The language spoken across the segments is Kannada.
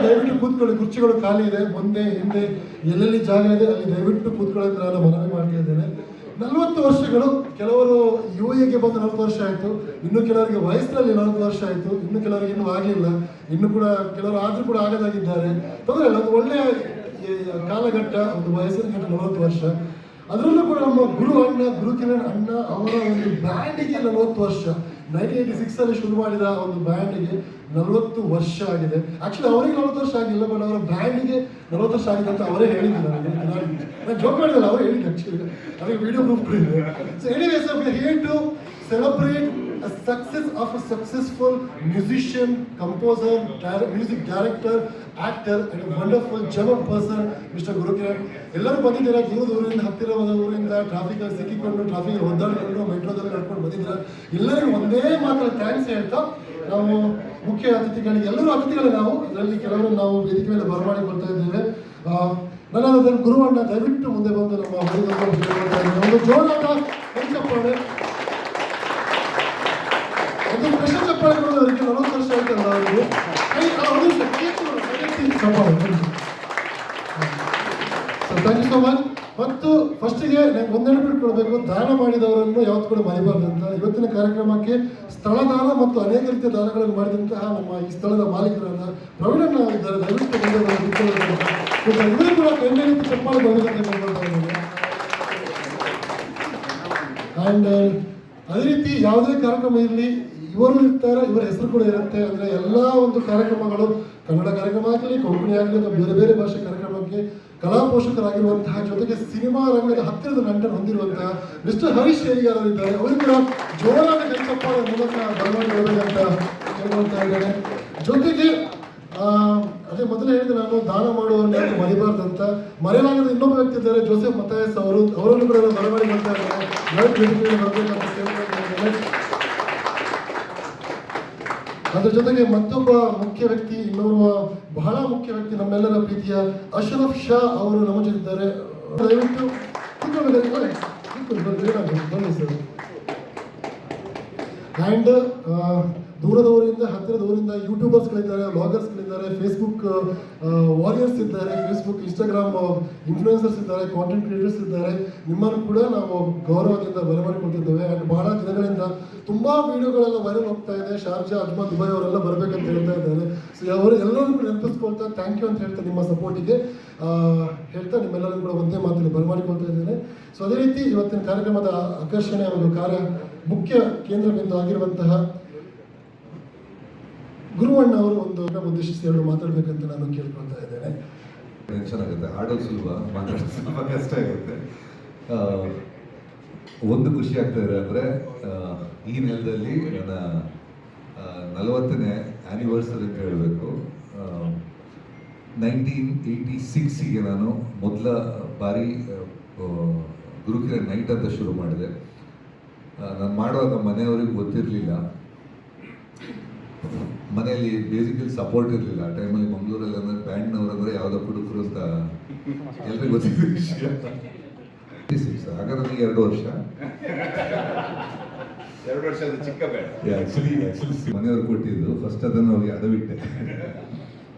ದಯವಿಟ್ಟು ಕೂತ್ಕೊಳ್ಳಿ, ಕುರ್ಚಿಗಳು ಖಾಲಿ ಇದೆ, ಮುಂದೆ ಹಿಂದೆ ಎಲ್ಲೆಲ್ಲಿ ಜಾಗ ಇದೆ ಅಲ್ಲಿ ದಯವಿಟ್ಟು ಕೂತ್ಕೊಳ್ಳೋಕೆ ನಾನು ಮನವಿ ಮಾಡ್ತಾ ಇದ್ದೇನೆ. 40 ವರ್ಷಗಳು, ಕೆಲವರು ಯುಎಗೆ ಬಂದು 40 ವರ್ಷ ಆಯಿತು, ಇನ್ನು ಕೆಲವರಿಗೆ ವಯಸ್ಸಿನಲ್ಲಿ 40 ವರ್ಷ ಆಯಿತು, ಇನ್ನು ಕೆಲವರಿಗೆ ಇನ್ನೂ ಆಗಲಿಲ್ಲ, ಇನ್ನು ಕೂಡ ಕೆಲವರು ಆದರೂ ಕೂಡ ಆಗದಾಗಿದ್ದಾರೆ. ತೊಂದರೆ ಇಲ್ಲ, ಒಂದು ಒಳ್ಳೆಯ ಕಾಲಘಟ್ಟ, ಒಂದು ವಯಸ್ಸಿನ ಗಂಟೆ 40 ವರ್ಷ. ಅದರಲ್ಲೂ ಕೂಡ ನಮ್ಮ ಗುರು ಅಣ್ಣ, ಗುರು ಕಿರಣ್ ಅಣ್ಣ ಅವರ ಒಂದು ಬ್ಯಾಂಡಿಗೆ 40 ವರ್ಷ. 1986 ಶುರು ಮಾಡಿದ ಒಂದು ಬ್ಯಾಂಡಿಗೆ 40 ವರ್ಷ ಆಗಿದೆ. ಆಕ್ಚುಲಿ ಅವರಿಗೆ 40 ವರ್ಷ ಆಗಿಲ್ಲ, ಬಟ್ ಅವರ ಬ್ಯಾಂಡಿಗೆ 40 ವರ್ಷ ಆಗಿದೆ ಅಂತ ಅವರೇ ಹೇಳಿದ್ರು ನನಗೆ. ನಾನು ಜೋಕ್ ಮಾಡಿದಲ್ಲ, ಅವರು ಹೇಳಿದ್ದು ಆಕ್ಚುಲಿ, ಅದಕ್ಕೆ ವಿಡಿಯೋ ಪ್ರೂಫ್ ಕೊಡಿದೆ. So anyways, we are here to celebrate a success of a successful musician, composer, music director, actor and a wonderful German person, Mr. Guru Kiran. ಎಲ್ಲರೂ ಬಂದಿದ್ದೀರಾ, ದೂರದಿಂದ ಹತ್ತಿರದ ಊರಿಂದ ಟ್ರಾಫಿಕಲ್ಲಿ ಸಿಕ್ಕಿಕೊಂಡು, ಟ್ರಾಫಿಕಲ್ಲಿ ಒದ್ದಾಡಿಕೊಂಡು, ಮೆಟ್ರೋದಲ್ಲಿ ನಡ್ಕೊಂಡು ಬಂದಿದ್ದೀರಾ. ಎಲ್ಲರಿಗೂ ಒಂದೇ ಮಾತ್ರ ಥ್ಯಾಂಕ್ಸ್ ಹೇಳ್ತಾ, ನಾವು ಮುಖ್ಯ ಅತಿಥಿಗಳಿಗೆ, ಎಲ್ಲರೂ ಅತಿಥಿಗಳೇ ನಾವು, ಅದರಲ್ಲಿ ಕೆಲವರು ನಾವು ವೇದಿಕೆ ಮೇಲೆ ಬರಮಾಡಿಕೊಳ್ತಾ ಇದ್ದೇವೆ. ನನ್ನ ಗುರು ಅಣ್ಣ ದಯವಿಟ್ಟು ಮುಂದೆ ಬಂದು ನಮ್ಮ ಒಂದು ಜೋರಾದ ಚಪ್ಪಾಳೆ, ಒಂದು ಪ್ರಶ್ನೆ ಚಪ್ಪಾಳೆ ಕೊಡೋದಕ್ಕೆ 40 ವರ್ಷ ಆಯ್ತಲ್ಲ ಅವರಿಗೆ. Thank you so much. ಮತ್ತು ಫಸ್ಟಿಗೆ ನಂಗೆ ಒಂದು ನೆನಪಿಟ್ಕೊಳ್ಬೇಕು, ದಾನ ಮಾಡಿದವರನ್ನು ಯಾವತ್ತು ಕೂಡ ಮರಿಬಾರ್ದು ಅಂತ. ಇವತ್ತಿನ ಕಾರ್ಯಕ್ರಮಕ್ಕೆ ಸ್ಥಳ ದಾನ ಮತ್ತು ಅನೇಕ ರೀತಿಯ ದಾನಗಳನ್ನು ಮಾಡಿದಂತಹ ನಮ್ಮ ಈ ಸ್ಥಳದ ಮಾಲೀಕರಾದ ಪ್ರವೀಣಣ್ಣ ಇದ್ದಾರೆ. ದಯವಿಟ್ಟು ಇವರು ಕೂಡ ಕಣ್ಣೆ ರೀತಿ ಚಪ್ಪಾಳೆ ಬರಬೇಕಂತ ಹೇಳ್ಕೊಳ್ತಾ ಇದ್ದಾರೆ. ಆ್ಯಂಡ್ ಅದೇ ರೀತಿ ಯಾವುದೇ ಕಾರ್ಯಕ್ರಮ ಇರಲಿ, ಇವರು ಇರ್ತಾರೆ, ಇವರ ಹೆಸರು ಕೂಡ ಇರುತ್ತೆ. ಅಂದರೆ ಎಲ್ಲ ಒಂದು ಕಾರ್ಯಕ್ರಮಗಳು, ಕನ್ನಡ ಕಾರ್ಯಕ್ರಮ ಆಗಲಿ, ಕೊಂಕಣಿ ಆಗಲಿ, ಅಥವಾ ಬೇರೆ ಬೇರೆ ಭಾಷೆ ಕಾರ್ಯಕ್ರಮಕ್ಕೆ ಕಲಾ ಪೋಷಕರಾಗಿರುವಂತಹ, ಜೊತೆಗೆ ಸಿನಿಮಾ ರಂಗದ ಹತ್ತಿರದ ನಂಟನ್ನು ಹೊಂದಿರುವಂತಹ ಮಿಸ್ಟರ್ ಹರೀಶ್ ಶೇರಿಗಾರರಿದ್ದಾರೆ. ಅವರು ಕೂಡ ಜೋರಾದ ಕೈಚಪ್ಪಾಳ ಮೂಲಕ ಬರಮಾಡಿಕೊಳ್ಳಬೇಕಂತ ಕೇಳ್ಕೊಳ್ತಾ ಇದ್ದೇನೆ. ಜೊತೆಗೆ ಅದೇ ಮೊದಲೇ ಹೇಳಿದೆ ನಾನು, ದಾನ ಮಾಡುವವರನ್ನ ಯಾಕೆ ಮರಿಬಾರ್ದಂತ. ಮರೆಯಲಾಗದ ಇನ್ನೊಬ್ಬ ವ್ಯಕ್ತಿ ಇದ್ದಾರೆ, ಜೋಸೆಫ್ ಮತಾಯಸ್ ಅವರು. ಅವರನ್ನು ಕೂಡ ಬರಮಾಡಿಕೊಳ್ತಾ ಇದ್ದಾರೆ. ಬರಬೇಕಂತ ಕೇಳ್ಕೊಳ್ತಾ ಇದ್ದೇನೆ. ಅದರ ಜೊತೆಗೆ ಮತ್ತೊಬ್ಬ ಮುಖ್ಯ ವ್ಯಕ್ತಿ, ಇನ್ನೋರ್ವ ಬಹಳ ಮುಖ್ಯ ವ್ಯಕ್ತಿ, ನಮ್ಮೆಲ್ಲರ ಪ್ರೀತಿಯ ಅಶ್ರಫ್ ಶಾ ಅವರು ನಮ್ಮ ಜೊತೆ ಇದ್ದಾರೆ. ದಯವಿಟ್ಟು ಬನ್ನಿ ಸರ್. ಆ್ಯಂಡ್ ದೂರದವರಿಂದ, ಹತ್ತಿರದವರಿಂದ ಯೂಟ್ಯೂಬರ್ಸ್ಗಳಿದ್ದಾರೆ, ವ್ಲಾಗರ್ಸ್ಗಳಿದ್ದಾರೆ, ಫೇಸ್ಬುಕ್ ವಾರಿಯರ್ಸ್ ಇದ್ದಾರೆ, ಫೇಸ್ಬುಕ್ ಇನ್ಸ್ಟಾಗ್ರಾಮ್ ಇನ್ಫ್ಲೂಯೆನ್ಸರ್ಸ್ ಇದ್ದಾರೆ, ಕಾಂಟೆಂಟ್ ಕ್ರಿಯೇಟರ್ಸ್ ಇದ್ದಾರೆ. ನಿಮ್ಮನ್ನು ಕೂಡ ನಾವು ಗೌರವದಿಂದ ಬರಮಾಡಿಕೊಳ್ತಿದ್ದೇವೆ. ಆ್ಯಂಡ್ ಬಹಳ ದಿನಗಳಿಂದ ತುಂಬ ವಿಡಿಯೋಗಳೆಲ್ಲ ವೈರಲ್ ಹೋಗ್ತಾ ಇದೆ. ಶಾರ್ಜಾ, ಅಜ್ಮಾ, ದುಬೈ ಅವರೆಲ್ಲ ಬರಬೇಕಂತ ಹೇಳ್ತಾ ಇದ್ದಾರೆ. ಸೊ ಅವರು ಎಲ್ಲರೂ ಕೂಡ ನೆನಪಿಸ್ಕೊಳ್ತಾ ಥ್ಯಾಂಕ್ ಯು ಅಂತ ಹೇಳ್ತಾ, ನಿಮ್ಮ ಸಪೋರ್ಟಿಗೆ ಹೇಳ್ತಾ ನಿಮ್ಮೆಲ್ಲರೂ ಕೂಡ ಒಂದೇ ಮಾತಲ್ಲಿ ಬರಮಾಡಿಕೊಳ್ತಾ ಇದ್ದೇನೆ. ಸೊ ಅದೇ ರೀತಿ ಇವತ್ತಿನ ಕಾರ್ಯಕ್ರಮದ ಆಕರ್ಷಣೆ ಒಂದು ಮುಖ್ಯ ಕೇಂದ್ರ ಬಿಂದು ಆಗಿರುವಂತಹ ಗುರುವಣ್ಣ ಅವರು ಒಂದು ಉದ್ದೇಶಿಸಿ ಎರಡು ಮಾತಾಡಬೇಕಂತ ನಾನು ಕೇಳ್ಕೊಳ್ತಾ ಇದ್ದೇನೆ. ಟೆನ್ಷನ್ ಆಗುತ್ತೆ, ಹಾಡೋದು ಸುಲಭ, ಮಾತಾಡೋದು ಸ್ವಲ್ಪ ಕಷ್ಟ ಆಗುತ್ತೆ. ಒಂದು ಖುಷಿ ಆಗ್ತಾ ಇದೆ ಅಂದರೆ, ಈ ನೆಲದಲ್ಲಿ ನನ್ನ 40ನೇ ಆ್ಯನಿವರ್ಸರಿ ಅಂತ ಹೇಳಬೇಕು. 1986ಗೆ ನಾನು ಮೊದಲ ಬಾರಿ ಗುರುಕಿರಣ್ ನೈಟ್ ಅಂತ ಶುರು ಮಾಡಿದೆ. ನಾನು ಮಾಡುವಾಗ ಮನೆಯವ್ರಿಗೆ ಗೊತ್ತಿರಲಿಲ್ಲ, ಮನೆಯಲ್ಲಿ ಬೇಸಿಕಲಿ ಸಪೋರ್ಟ್ ಇರಲಿಲ್ಲ. ಆ ಟೈಮಲ್ಲಿ ಮಂಗಳೂರಲ್ಲಿ ಅಂದರೆ ಬ್ಯಾಂಡ್ನವ್ರು ಅಂದರೆ ಯಾವುದೋ ಹುಡುಗರು ಅಂತ ಎಲ್ರಿಗೂ ಗೊತ್ತಿದ್ದ ವಿಷಯ. 86 ಆಗ ನನಗೆ 2 ವರ್ಷ. ಚಿಕ್ಕ ಬೇಡ. ಆ್ಯಕ್ಚುಲಿ ಮನೆಯವ್ರು ಕೊಟ್ಟಿದ್ದು ಫಸ್ಟ್, ಅದನ್ನು ಅವ್ರಿಗೆ ಅಡವಿಟ್ಟೆ.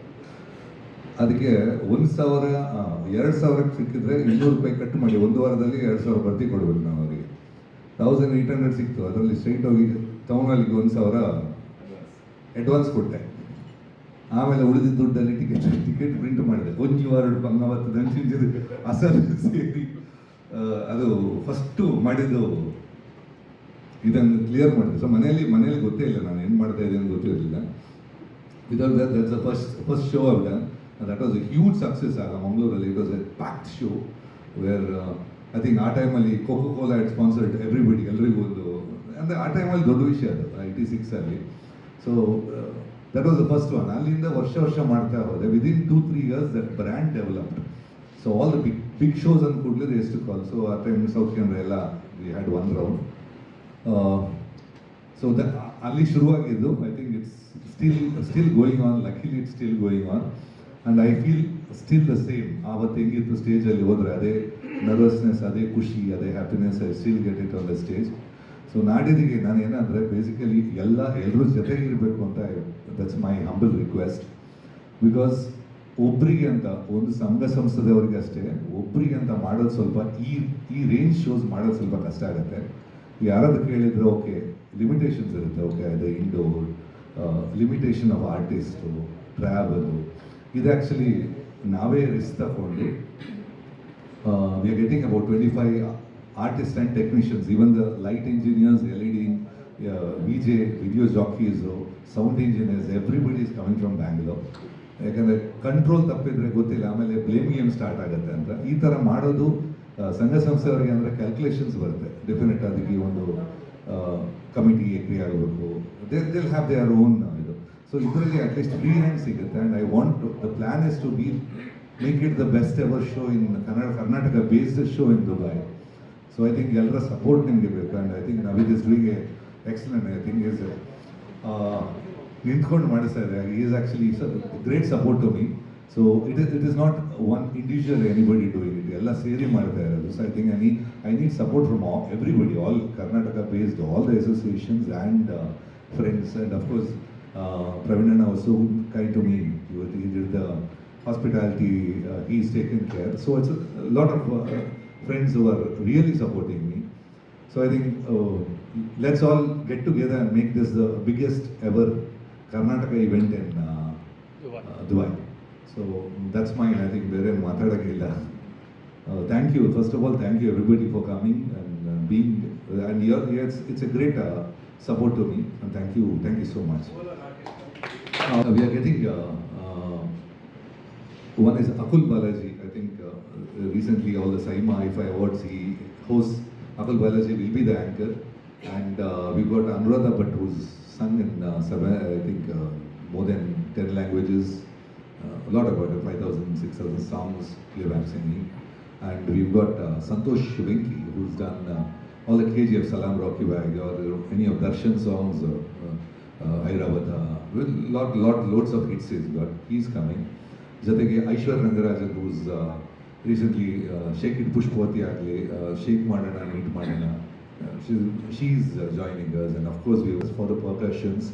ಅದಕ್ಕೆ 2,000 ಸಿಕ್ಕಿದ್ರೆ 200 ರೂಪಾಯಿ ಕಟ್ ಮಾಡಿ 1 ವಾರದಲ್ಲಿ 2,000 ಬರ್ತಿ ಕೊಡ್ಬೇಕು ನಾವು ಅವರಿಗೆ. 1800 ಸಿಕ್ತು. ಅದರಲ್ಲಿ ಸ್ಟ್ರೈಟ್ ಹೋಗಿ ಟೌನಲ್ಲಿ 1,000 ಅಡ್ವಾನ್ಸ್ ಕೊಟ್ಟೆ. ಆಮೇಲೆ ಉಳಿದಿದ್ದ ದುಡ್ಡಲ್ಲಿ ಟಿಕೆಟ್ ಪ್ರಿಂಟ್ ಮಾಡಿದೆ. 1 ವಾರ ಬಂಗಾವತ್ತು ದಂಚಿಂಚಿದ್ದು ಅಸಲು ಸೇರಿ ಅದು ಫಸ್ಟು ಮಾಡಿದ್ದು ಇದನ್ನು ಕ್ಲಿಯರ್ ಮಾಡಿದೆ. ಸೊ ಮನೆಯಲ್ಲಿ ಗೊತ್ತೇ ಇಲ್ಲ ನಾನು ಏನು ಮಾಡ್ತಾ ಇದ್ದೀನಿ ಗೊತ್ತಿರಲಿಲ್ಲ. Without that's the first show of done. That was a huge success ಆಗ ಮಂಗಳೂರಲ್ಲಿ. It was a packed show where I think ಆ ಟೈಮಲ್ಲಿ Coca Cola had sponsored everybody, ಎಲ್ರಿಗೂ ಒಂದು. ಅಂದರೆ ಆ ಟೈಮಲ್ಲಿ ದೊಡ್ಡ ವಿಷಯ ಅದು 86ಅಲ್ಲಿ. So that was the first one. ಅಲ್ಲಿಂದ ವರ್ಷ ಮಾಡ್ತಾ ಹೋದೆ. Within 2-3 years that brand developed. So all the big shows ಅಂದ ಕೂಡಲೇ ದೇ ಎಷ್ಟು ಕಾಲ್. ಸೊ ಆ ಟೈಮ್ ಸೌತ್ ಕೆನರಾ ಎಲ್ಲ ವಿ ಹ್ಯಾಡ್ 1 ರೌಂಡ್. ಸೊ ಅಲ್ಲಿ ಶುರುವಾಗಿದ್ದು. I think it's still going on. Luckily it's still going on. And I feel still the same. ಆವತ್ತು ಹೆಂಗಿತ್ತು ಸ್ಟೇಜಲ್ಲಿ ಹೋದರೆ ಅದೇ ನರ್ವಸ್ನೆಸ್, ಅದೇ ಖುಷಿ, ಅದೇ happiness. I still get it on the stage. So ನಾಡಿದಿಗೆ ನಾನು ಏನಂದರೆ ಬೇಸಿಕಲಿ ಎಲ್ಲರೂ ಜೊತೆಗಿರಬೇಕು ಅಂತ, that's my humble request. Because ಒಬ್ರಿಗೆ ಅಂತ ಒಂದು ಸಂಘ ಸಂಸ್ಥೆದವರಿಗೆ ಅಷ್ಟೇ ಒಬ್ರಿಗೆ ಅಂತ ಮಾಡೋದು ಸ್ವಲ್ಪ ಈ ರೇಂಜ್ ಶೋಸ್ ಮಾಡೋದು ಸ್ವಲ್ಪ ಕಷ್ಟ ಆಗುತ್ತೆ. ಯಾರಾದ್ರೂ ಕೇಳಿದ್ರೆ ಓಕೆ ಲಿಮಿಟೇಷನ್ಸ್ ಇರುತ್ತೆ, ಓಕೆ ಅದು indoor limitation of artist travel, ಇದು ಆ್ಯಕ್ಚುಲಿ ನಾವೇ ರಿಸ್ಕ್ ತಗೊಂಡು we are getting about 25 artists and technicians, even the light engineers, LED, VJ, video jockeys, sound engineers, everybody is coming from Bangalore. ಯಾಕಂದರೆ ಕಂಟ್ರೋಲ್ ತಪ್ಪಿದ್ರೆ ಗೊತ್ತಿಲ್ಲ, ಆಮೇಲೆ ಬ್ಲೇಮ್ ಗೇಮ್ ಸ್ಟಾರ್ಟ್ ಆಗುತ್ತೆ ಅಂತ. ಈ ಥರ ಮಾಡೋದು ಸಂಘ ಸಂಸ್ಥೆಯವರಿಗೆ ಅಂದರೆ ಕ್ಯಾಲ್ಕುಲೇಷನ್ಸ್ ಬರುತ್ತೆ ಡೆಫಿನೆಟ್. ಅದಕ್ಕೆ ಒಂದು ಕಮಿಟಿ ಎಗ್ರಿ ಆಗಬೇಕು, ದಿಲ್ ಹ್ಯಾವ್ ದೇರ್ ಓನ್ ಇದು. ಸೊ ಇದರಲ್ಲಿ ಅಟ್ಲೀಸ್ಟ್ ಫ್ರೀ ಹ್ಯಾಂಡ್ ಸಿಗುತ್ತೆ. And I want the plan is to be make it the best ever show in Karnataka based show in Dubai. So I think ಎಲ್ಲರ ಸಪೋರ್ಟ್ ನಿಮಗೆ ಬೇಕು. And I think Naveed is doing excellent. I think is ನಿಂತ್ಕೊಂಡು ಮಾಡಿಸ್ತಾ ಇದೆ. Is actually great support to me. So it is not one individual anybody doing it, ಎಲ್ಲ ಸೇರಿ ಮಾಡ್ತಾ ಇರೋದು. So I think I need support from everybody, all Karnataka based, all the associations and friends. And of course Praveena was so kind to me. He did the hospitality, he's taken care. So it's a lot of friends who are really supporting me. So I think let's all get together and make this the biggest ever Karnataka event in Dubai. So that's mine. I think ಬೇರೆ ಮಾತಾಡೋಕ್ಕಿಲ್ಲ. Thank you. First of all, thank you everybody for coming and being, and it's a great support to me, and thank you so much. We are getting one is Akul Balaji. I think recently all the SAIMA IFI awards he hosts. Akul Balaji will be the anchor, and we've got Anuradha Bhatt who's sung in I think more than 10 languages, a lot about 5,000-6,000 songs playback singing. And we've got Santosh Venki who's done all the KGF, Salam Rocky Bag, or any of Darshan songs, Airavata, with loads of hits he's got. He's coming. ಜೊತೆಗೆ Aishwar Rangarajan who's recently Shake It Pushpavati ಆಗಲಿ ಶೇಕ್ ಮಾಡೋಣ ಮೀಟ್ ಮಾಡೋಣ, she's joining us. And of course we for the percussions.